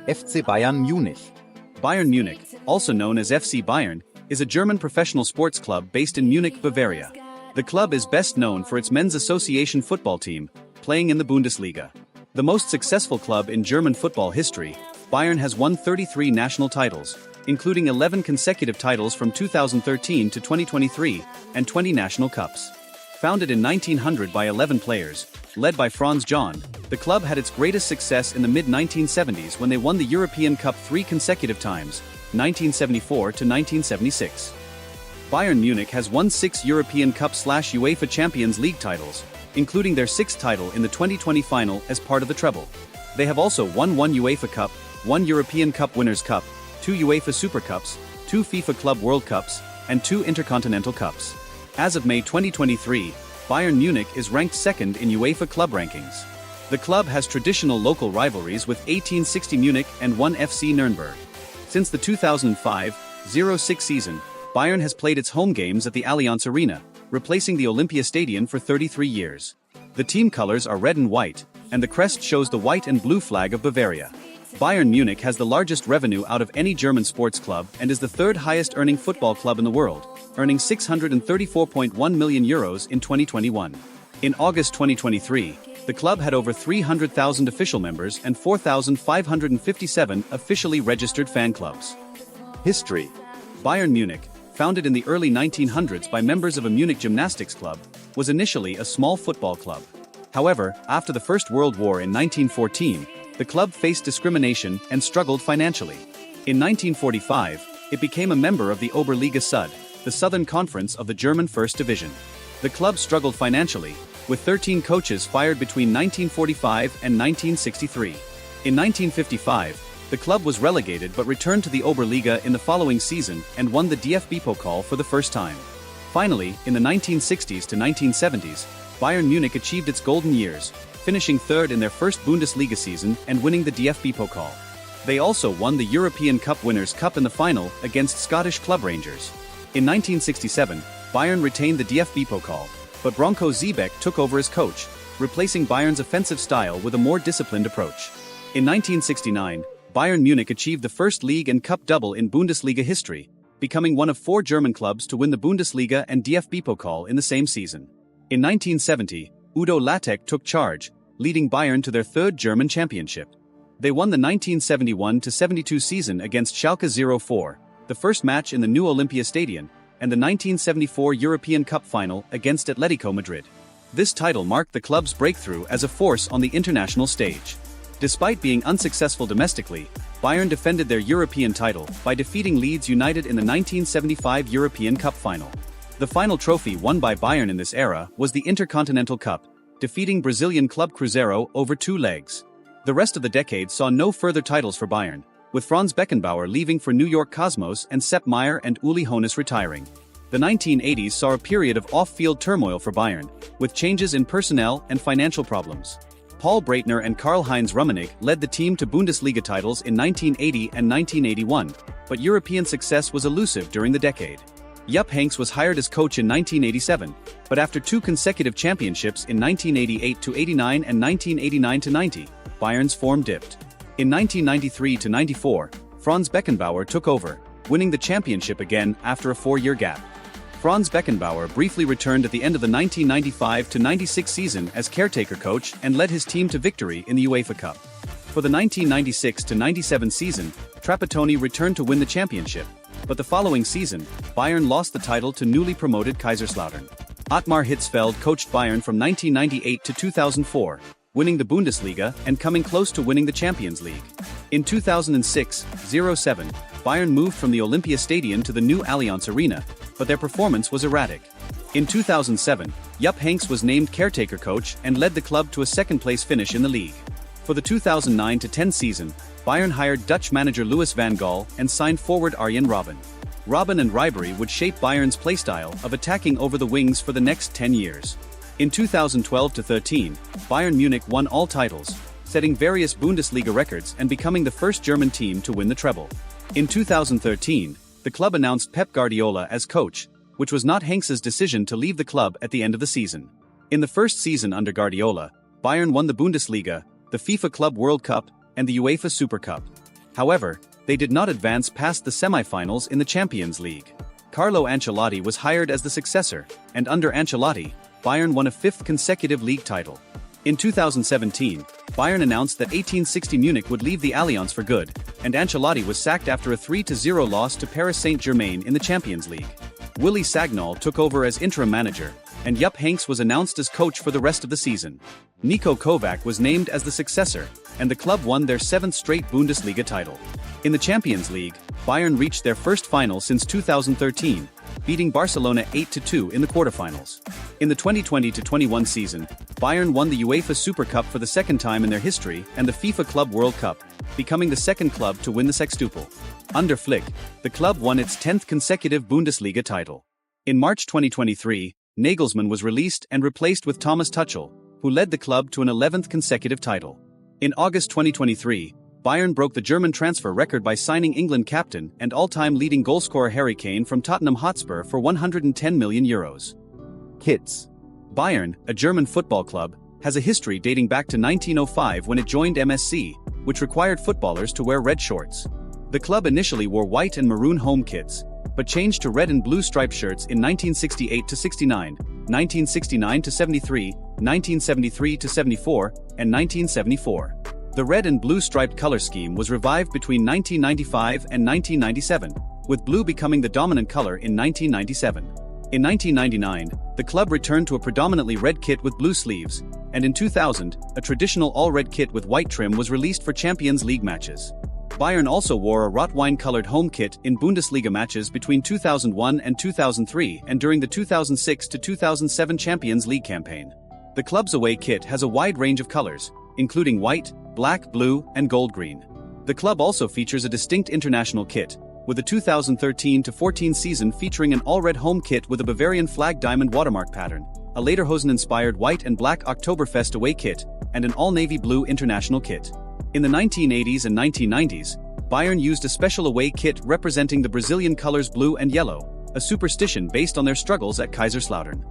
FC Bayern Munich. Bayern Munich, also known as FC Bayern, is a German professional sports club based in Munich, Bavaria. The club is best known for its men's association football team, playing in the Bundesliga. The most successful club in German football history, Bayern has won 33 national titles, including 11 consecutive titles from 2013 to 2023, and 20 national cups. Founded in 1900 by 11 players, led by Franz John, the club had its greatest success in the mid-1970s when they won the European Cup 3 consecutive times, 1974 to 1976. Bayern Munich has won 6 European Cup/UEFA Champions League titles, including their 6th title in the 2020 final as part of the treble. They have also won 1 UEFA Cup, 1 European Cup Winners' Cup, 2 UEFA Super Cups, 2 FIFA Club World Cups, and 2 Intercontinental Cups. As of May 2023, Bayern Munich is ranked second in UEFA club rankings. The club has traditional local rivalries with 1860 Munich and 1 FC Nürnberg. Since the 2005-06 season, Bayern has played its home games at the Allianz Arena, replacing the Olympia Stadion for 33 years. The team colors are red and white, and the crest shows the white and blue flag of Bavaria. Bayern Munich has the largest revenue out of any German sports club and is the third highest earning football club in the world, earning €634.1 million in 2021. In August 2023, the club had over 300,000 official members and 4,557 officially registered fan clubs. History. Bayern Munich, founded in the early 1900s by members of a Munich gymnastics club, was initially a small football club. However, after the First World War in 1914, the club faced discrimination and struggled financially. In 1945, it became a member of the Oberliga Süd, the Southern Conference of the German First Division. The club struggled financially, with 13 coaches fired between 1945 and 1963. In 1955, the club was relegated but returned to the Oberliga in the following season and won the DFB Pokal for the first time. Finally, in the 1960s to 1970s, Bayern Munich achieved its golden years, finishing third in their first Bundesliga season and winning the DFB Pokal. They also won the European Cup Winners' Cup in the final against Scottish club Rangers. In 1967, Bayern retained the DFB Pokal, but Branko Zebek took over as coach, replacing Bayern's offensive style with a more disciplined approach. In 1969, Bayern Munich achieved the first league and cup double in Bundesliga history, becoming one of 4 German clubs to win the Bundesliga and DFB Pokal in the same season. In 1970, Udo Lattek took charge, leading Bayern to their 3rd German championship. They won the 1971-72 season against Schalke 04, the first match in the new Olympia Stadion, and the 1974 European Cup final against Atletico Madrid. This title marked the club's breakthrough as a force on the international stage. Despite being unsuccessful domestically, Bayern defended their European title by defeating Leeds United in the 1975 European Cup final. The final trophy won by Bayern in this era was the Intercontinental Cup, defeating Brazilian club Cruzeiro over 2 legs. The rest of the decade saw no further titles for Bayern, with Franz Beckenbauer leaving for New York Cosmos and Sepp Maier and Uli Hoeneß retiring. The 1980s saw a period of off-field turmoil for Bayern, with changes in personnel and financial problems. Paul Breitner and Karl-Heinz Rummenigge led the team to Bundesliga titles in 1980 and 1981, but European success was elusive during the decade. Jupp Heynckes was hired as coach in 1987, but after 2 consecutive championships in 1988-89 and 1989-90, Bayern's form dipped. In 1993-94, Franz Beckenbauer took over, winning the championship again after a 4-year gap. Franz Beckenbauer briefly returned at the end of the 1995-96 season as caretaker coach and led his team to victory in the UEFA Cup. For the 1996-97 season, Trapattoni returned to win the championship, but the following season, Bayern lost the title to newly promoted Kaiserslautern. Ottmar Hitzfeld coached Bayern from 1998 to 2004, winning the Bundesliga and coming close to winning the Champions League. In 2006-07, Bayern moved from the Olympia Stadion to the new Allianz Arena, but their performance was erratic. In 2007, Jupp Heynckes was named caretaker coach and led the club to a second-place finish in the league. For the 2009-10 season, Bayern hired Dutch manager Louis van Gaal and signed forward Arjen Robben. Robben and Ribéry would shape Bayern's playstyle of attacking over the wings for the next 10 years. In 2012-13, Bayern Munich won all titles, setting various Bundesliga records and becoming the first German team to win the treble. In 2013, the club announced Pep Guardiola as coach, which was not Heynckes' decision to leave the club at the end of the season. In the first season under Guardiola, Bayern won the Bundesliga, the FIFA Club World Cup, and the UEFA Super Cup. However, they did not advance past the semi-finals in the Champions League. Carlo Ancelotti was hired as the successor, and under Ancelotti, Bayern won a fifth consecutive league title. In 2017, Bayern announced that 1860 Munich would leave the Allianz for good, and Ancelotti was sacked after a 3-0 loss to Paris Saint-Germain in the Champions League. Willi Sagnol took over as interim manager, and Jupp Heynckes was announced as coach for the rest of the season. Niko Kovac was named as the successor, and the club won their seventh straight Bundesliga title. In the Champions League, Bayern reached their first final since 2013, beating Barcelona 8-2 in the quarterfinals. In the 2020-21 season, Bayern won the UEFA Super Cup for the second time in their history and the FIFA Club World Cup, becoming the second club to win the sextuple. Under Flick, the club won its 10th consecutive Bundesliga title. In March 2023, Nagelsmann was released and replaced with Thomas Tuchel, who led the club to an 11th consecutive title. In August 2023, Bayern broke the German transfer record by signing England captain and all-time leading goalscorer Harry Kane from Tottenham Hotspur for €110 million. Kits. Bayern, a German football club, has a history dating back to 1905 when it joined MSC, which required footballers to wear red shorts. The club initially wore white and maroon home kits, but changed to red and blue striped shirts in 1968-69, 1969-73, 1973-74, and 1974. The red and blue striped color scheme was revived between 1995 and 1997, with blue becoming the dominant color in 1997. In 1999, the club returned to a predominantly red kit with blue sleeves, and in 2000, a traditional all-red kit with white trim was released for Champions League matches. Bayern also wore a Rot-wine-colored home kit in Bundesliga matches between 2001 and 2003 and during the 2006-2007 Champions League campaign. The club's away kit has a wide range of colors, including white, black, blue, and gold green. The club also features a distinct international kit, with the 2013-14 season featuring an all-red home kit with a Bavarian flag diamond watermark pattern, a Lederhosen-inspired white and black Oktoberfest away kit, and an all-navy blue international kit. In the 1980s and 1990s, Bayern used a special away kit representing the Brazilian colors blue and yellow, a superstition based on their struggles at Kaiserslautern.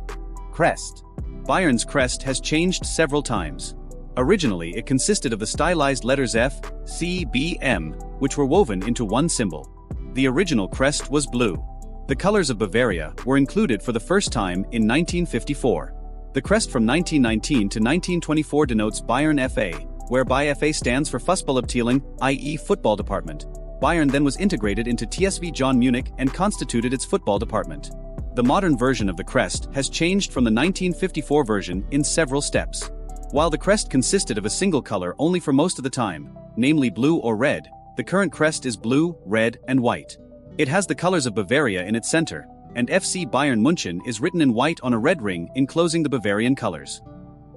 Crest. Bayern's crest has changed several times. Originally, it consisted of the stylized letters F, C, B, M, which were woven into one symbol. The original crest was blue. The colors of Bavaria were included for the first time in 1954. The crest from 1919 to 1924 denotes Bayern FA, whereby FA stands for Fußballabteilung, i.e. football department. Bayern then was integrated into TSV John Munich and constituted its football department. The modern version of the crest has changed from the 1954 version in several steps. While the crest consisted of a single color only for most of the time, namely blue or red, the current crest is blue, red, and white. It has the colors of Bavaria in its center, and FC Bayern München is written in white on a red ring enclosing the Bavarian colors.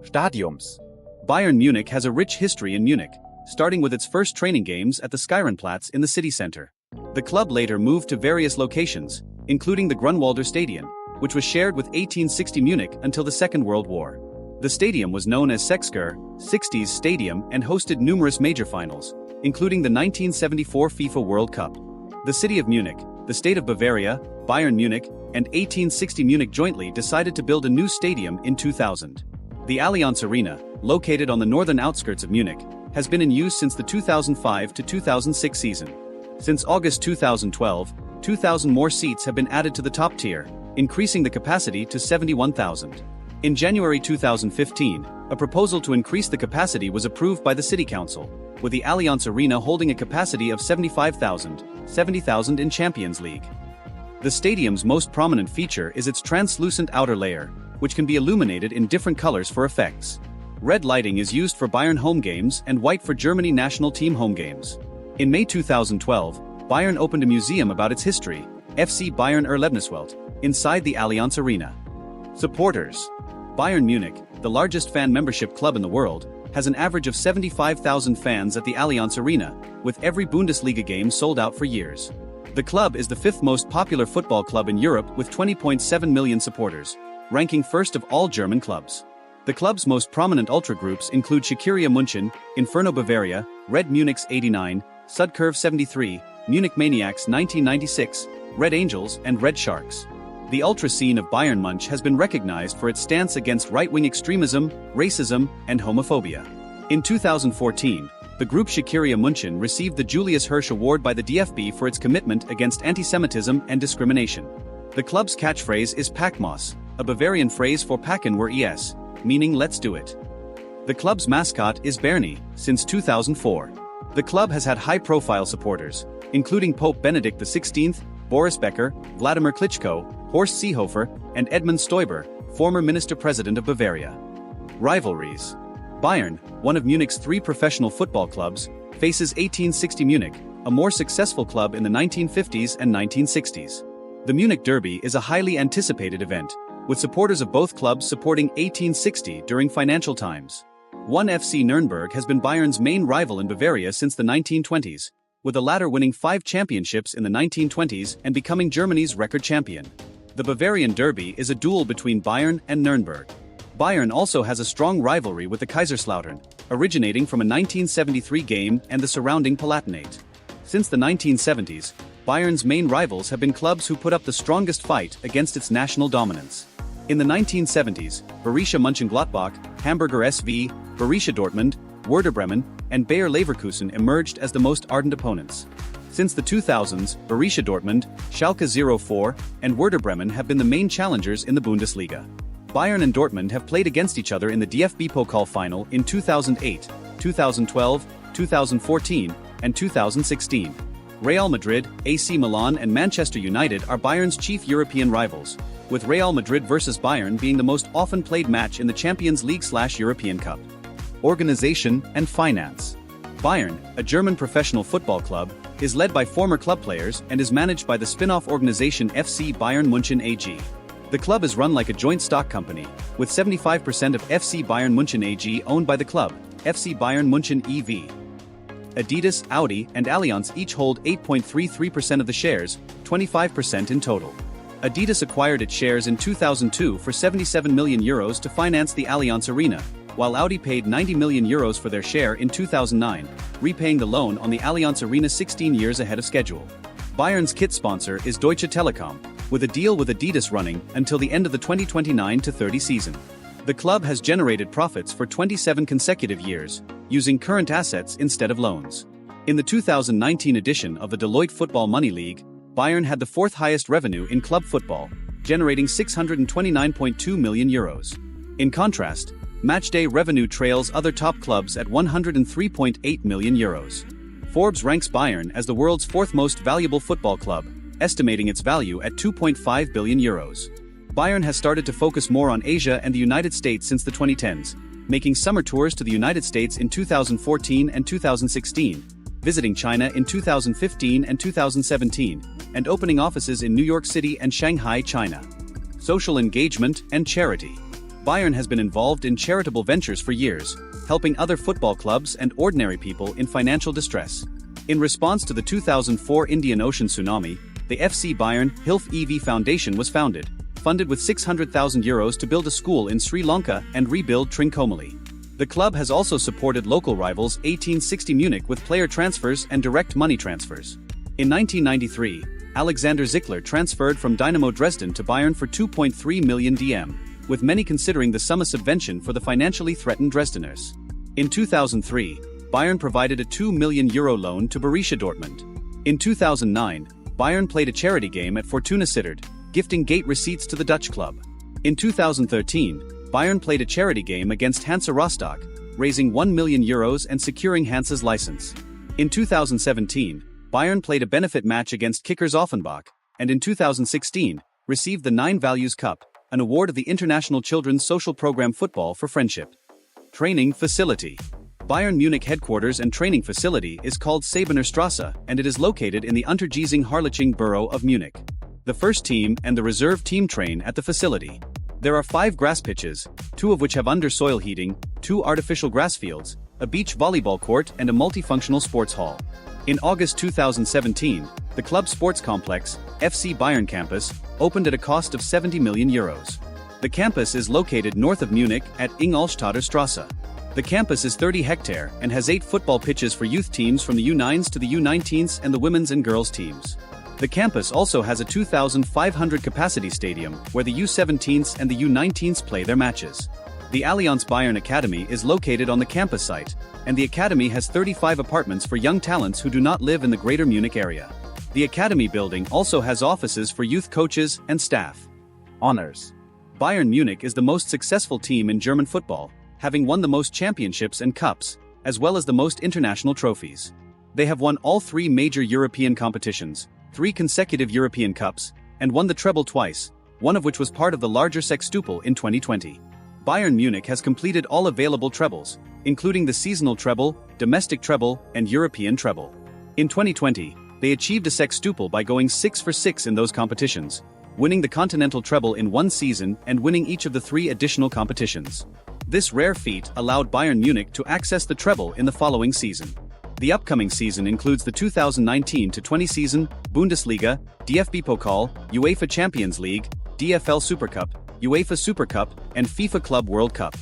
Stadiums. Bayern Munich has a rich history in Munich, starting with its first training games at the Skirenplatz in the city center. The club later moved to various locations, including the Grunwalder Stadion, which was shared with 1860 Munich until the Second World War. The stadium was known as Sechsker, 60s Stadium, and hosted numerous major finals, including the 1974 FIFA World Cup. The city of Munich, the state of Bavaria, Bayern Munich, and 1860 Munich jointly decided to build a new stadium in 2000. The Allianz Arena, located on the northern outskirts of Munich, has been in use since the 2005-2006 season. Since August 2012, 2,000 more seats have been added to the top tier, increasing the capacity to 71,000. In January 2015, a proposal to increase the capacity was approved by the City Council, with the Allianz Arena holding a capacity of 75,000, 70,000 in Champions League. The stadium's most prominent feature is its translucent outer layer, which can be illuminated in different colors for effects. Red lighting is used for Bayern home games and white for Germany national team home games. In May 2012, Bayern opened a museum about its history, FC Bayern Erlebniswelt, inside the Allianz Arena. Supporters. Bayern Munich, the largest fan membership club in the world, has an average of 75,000 fans at the Allianz Arena, with every Bundesliga game sold out for years. The club is the fifth most popular football club in Europe with 20.7 million supporters, ranking first of all German clubs. The club's most prominent ultra groups include Schickeria München, Inferno Bavaria, Red Munich's 89, Sudcurve 73, Munich Maniacs 1996, Red Angels, and Red Sharks. The ultra scene of Bayern Munich has been recognized for its stance against right-wing extremism, racism, and homophobia. In 2014, the group Shakirya München received the Julius Hirsch Award by the DFB for its commitment against anti-Semitism and discrimination. The club's catchphrase is Packmas, a Bavarian phrase for Packen wir es, meaning let's do it. The club's mascot is Bernie, since 2004. The club has had high-profile supporters, including Pope Benedict XVI, Boris Becker, Vladimir Klitschko, Horst Seehofer, and Edmund Stoiber, former minister-president of Bavaria. Rivalries. Bayern, one of Munich's 3 professional football clubs, faces 1860 Munich, a more successful club in the 1950s and 1960s. The Munich Derby is a highly anticipated event, with supporters of both clubs supporting 1860 during financial times. 1 FC Nürnberg has been Bayern's main rival in Bavaria since the 1920s, with the latter winning 5 championships in the 1920s and becoming Germany's record champion. The Bavarian Derby is a duel between Bayern and Nürnberg. Bayern also has a strong rivalry with the Kaiserslautern, originating from a 1973 game and the surrounding Palatinate. Since the 1970s, Bayern's main rivals have been clubs who put up the strongest fight against its national dominance. In the 1970s, Borussia Mönchengladbach, Hamburger SV, Borussia Dortmund, Werder Bremen, and Bayer Leverkusen emerged as the most ardent opponents. Since the 2000s, Borussia Dortmund, Schalke 04, and Werder Bremen have been the main challengers in the Bundesliga. Bayern and Dortmund have played against each other in the DFB Pokal final in 2008, 2012, 2014, and 2016. Real Madrid, AC Milan and Manchester United are Bayern's chief European rivals, with Real Madrid vs Bayern being the most often played match in the Champions League/European Cup. Organization and finance. Bayern, a German professional football club, is led by former club players and is managed by the spin-off organization FC Bayern Munich AG. The club is run like a joint stock company, with 75% of FC Bayern Munich AG owned by the club, FC Bayern Munich EV. Adidas, Audi, and Allianz each hold 8.33% of the shares, 25% in total. Adidas acquired its shares in 2002 for €77 million to finance the Allianz Arena, while Audi paid €90 million for their share in 2009, repaying the loan on the Allianz Arena 16 years ahead of schedule. Bayern's kit sponsor is Deutsche Telekom, with a deal with Adidas running until the end of the 2029-30 season. The club has generated profits for 27 consecutive years, using current assets instead of loans. In the 2019 edition of the Deloitte Football Money League, Bayern had the 4th highest revenue in club football, generating €629.2 million. In contrast, matchday revenue trails other top clubs at €103.8 million. Forbes ranks Bayern as the world's 4th most valuable football club, estimating its value at €2.5 billion. Bayern has started to focus more on Asia and the United States since the 2010s, making summer tours to the United States in 2014 and 2016, visiting China in 2015 and 2017, and opening offices in New York City and Shanghai, China. Social engagement and charity. Bayern has been involved in charitable ventures for years, helping other football clubs and ordinary people in financial distress. In response to the 2004 Indian Ocean tsunami, the FC Bayern Hilf EV Foundation was founded, funded with €600,000 to build a school in Sri Lanka and rebuild Trincomalee. The club has also supported local rivals 1860 Munich with player transfers and direct money transfers. In 1993, Alexander Zickler transferred from Dynamo Dresden to Bayern for €2.3 million, with many considering the sum a subvention for the financially threatened Dresdeners. In 2003, Bayern provided a €2 million loan to Borussia Dortmund. In 2009, Bayern played a charity game at Fortuna Sittard, gifting gate receipts to the Dutch club. In 2013, Bayern played a charity game against Hansa Rostock, raising €1 million and securing Hansa's license. In 2017, Bayern played a benefit match against Kickers Offenbach, and in 2016, received the 9 Values Cup, an award of the International Children's Social Program Football for Friendship. Training facility. Bayern Munich headquarters and training facility is called Sabener Strasse, and it is located in the Untergiesing-Harleching borough of Munich. The first team and the reserve team train at the facility. There are 5 grass pitches, 2 of which have under-soil heating, 2 artificial grass fields, a beach volleyball court and a multifunctional sports hall. In August 2017, the club sports complex, FC Bayern Campus, opened at a cost of €70 million. The campus is located north of Munich at Ingolstadter Strasse. The campus is 30 hectares and has 8 football pitches for youth teams from the U9s to the U19s and the women's and girls teams. The campus also has a 2,500 capacity stadium where the U17s and the U19s play their matches. The Allianz Bayern Academy is located on the campus site, and the academy has 35 apartments for young talents who do not live in the greater Munich area. The academy building also has offices for youth coaches and staff. Honors. Bayern Munich is the most successful team in German football, having won the most championships and cups, as well as the most international trophies. They have won all 3 major European competitions, 3 consecutive European Cups, and won the treble twice, one of which was part of the larger sextuple in 2020. Bayern Munich has completed all available trebles, including the seasonal treble, domestic treble, and European treble. In 2020, they achieved a sextuple by going 6 for 6 in those competitions, winning the continental treble in one season and winning each of the 3 additional competitions. This rare feat allowed Bayern Munich to access the treble in the following season. The upcoming season includes the 2019-20 season, Bundesliga, DFB Pokal, UEFA Champions League, DFL Super Cup, UEFA Super Cup, and FIFA Club World Cup.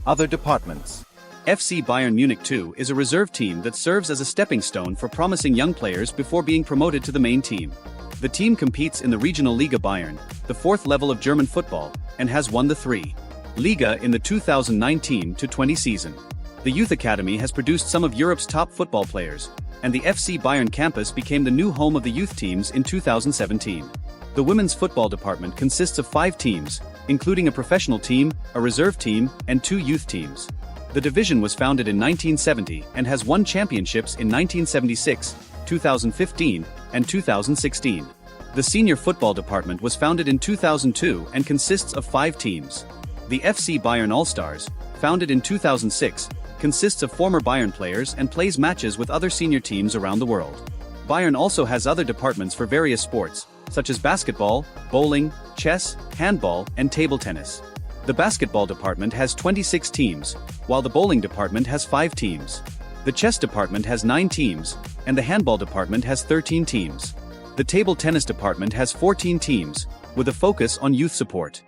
Other departments. FC Bayern Munich 2 is a reserve team that serves as a stepping stone for promising young players before being promoted to the main team. The team competes in the regional Liga Bayern, the 4th level of German football, and has won the 3. Liga in the 2019-20 season. The Youth Academy has produced some of Europe's top football players, and the FC Bayern campus became the new home of the youth teams in 2017. The women's football department consists of 5 teams, including a professional team, a reserve team, and 2 youth teams. The division was founded in 1970 and has won championships in 1976, 2015, and 2016. The senior football department was founded in 2002 and consists of 5 teams. The FC Bayern All-Stars, founded in 2006, consists of former Bayern players and plays matches with other senior teams around the world. Bayern also has other departments for various sports, such as basketball, bowling, chess, handball, and table tennis. The basketball department has 26 teams, while the bowling department has 5 teams. The chess department has 9 teams, and the handball department has 13 teams. The table tennis department has 14 teams, with a focus on youth support.